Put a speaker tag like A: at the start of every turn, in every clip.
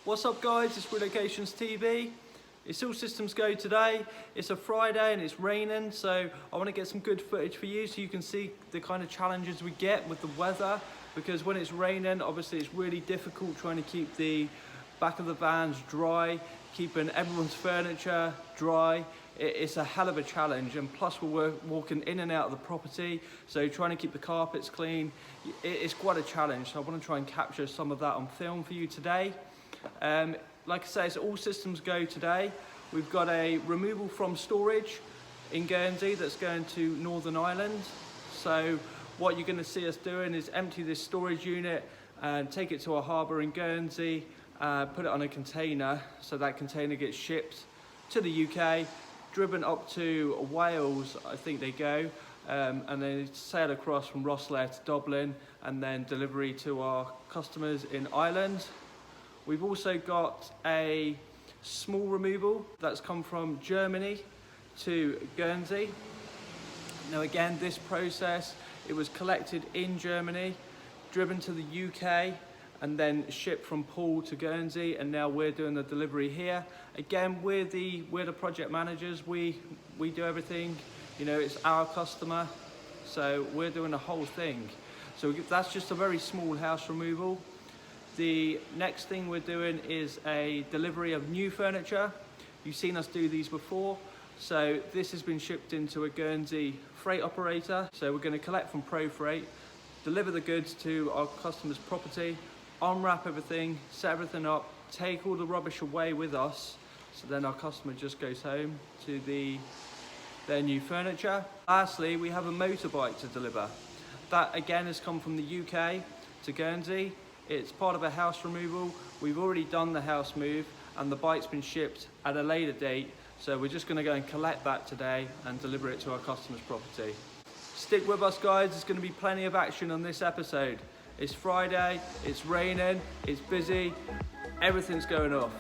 A: What's up guys, it's Relocations TV. It's all systems go today. It's a Friday and it's raining, so I want to get some good footage for you so you can see the kind of challenges we get with the weather, because when it's raining, obviously it's really difficult trying to keep the back of the vans dry, keeping everyone's furniture dry. It's a hell of a challenge, and plus we're walking in and out of the property, so trying to keep the carpets clean, it's quite a challenge. So I want to try and capture some of that on film for you today. Like I say, it's all systems go today. We've got a removal from storage in Guernsey that's going to Northern Ireland. So what you're going to see us doing is empty this storage unit and take it to a harbour in Guernsey, put it on a container, so that container gets shipped to the UK, driven up to Wales, I think they go, and then sail across from Rosslare to Dublin, and then delivery to our customers in Ireland. We've also got a small removal that's come from Germany to Guernsey. Now again, this process, it was collected in Germany, driven to the UK, and then shipped from Poole to Guernsey, and now we're doing the delivery here. Again, we're the project managers, we do everything, you know, it's our customer, so we're doing the whole thing. So that's just a very small house removal. The next thing we're doing is a delivery of new furniture. You've seen us do these before. So this has been shipped into a Guernsey freight operator. So we're going to collect from Pro Freight, deliver the goods to our customer's property, unwrap everything, set everything up, take all the rubbish away with us. So then our customer just goes home to their new furniture. Lastly, we have a motorbike to deliver. That again has come from the UK to Guernsey. It's part of a house removal. We've already done the house move and the bike's been shipped at a later date. So we're just going to go and collect that today and deliver it to our customer's property. Stick with us guys, there's going to be plenty of action on this episode. It's Friday, it's raining, it's busy, everything's going off.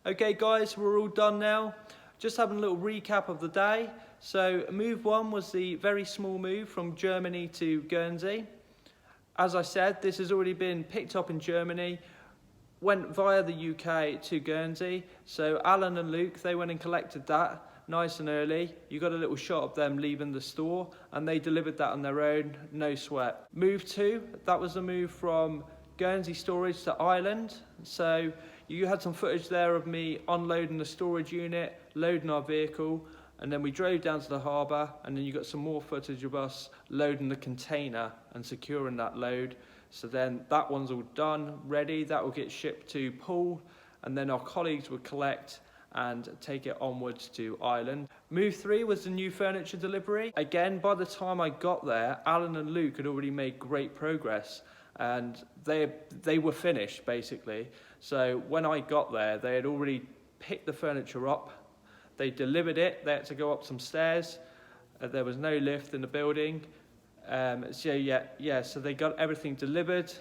A: Okay guys, we're all done now. Just having a little recap of the day. So move 1 was the very small move from Germany to Guernsey. As I said, this has already been picked up in Germany, went via the UK to Guernsey. So Alan and Luke, they went and collected that nice and early. You got a little shot of them leaving the store and they delivered that on their own, no sweat. Move 2, that was the move from Guernsey storage to Ireland. So you had some footage there of me unloading the storage unit, loading our vehicle, and then we drove down to the harbour, and then you got some more footage of us loading the container and securing that load. So then that one's all done, ready, that will get shipped to Poole, and then our colleagues would collect and take it onwards to Ireland. Move 3 was the new furniture delivery. Again, by the time I got there, Alan and Luke had already made great progress and they were finished basically. So when I got there, they had already picked the furniture up, they delivered it, they had to go up some stairs, there was no lift in the building. So they got everything delivered,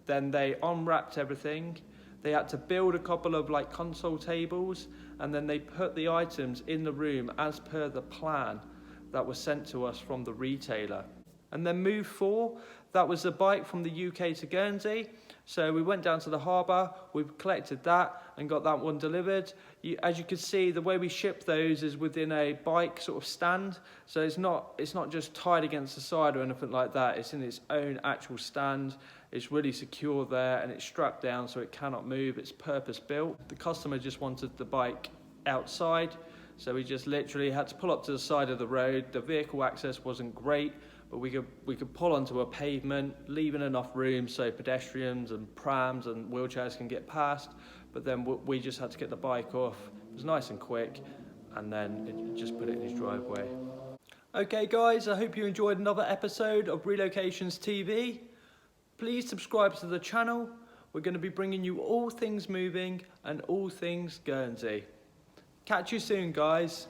A: then they unwrapped everything. They had to build a couple of like console tables, and then they put the items in the room as per the plan that was sent to us from the retailer. And then move 4, that was a bike from the UK to Guernsey. So we went down to the harbour, we collected that and got that one delivered. As you can see, the way we ship those is within a bike sort of stand. So it's not just tied against the side or anything like that. It's in its own actual stand. It's really secure there and it's strapped down so it cannot move. It's purpose built. The customer just wanted the bike outside. So we just literally had to pull up to the side of the road. The vehicle access wasn't great, but we could pull onto a pavement, leaving enough room so pedestrians and prams and wheelchairs can get past. But then we just had to get the bike off. It was nice and quick, and then just put it in his driveway. Okay guys, I hope you enjoyed another episode of Relocations TV. Please subscribe to the channel. We're going to be bringing you all things moving and all things Guernsey. Catch you soon guys.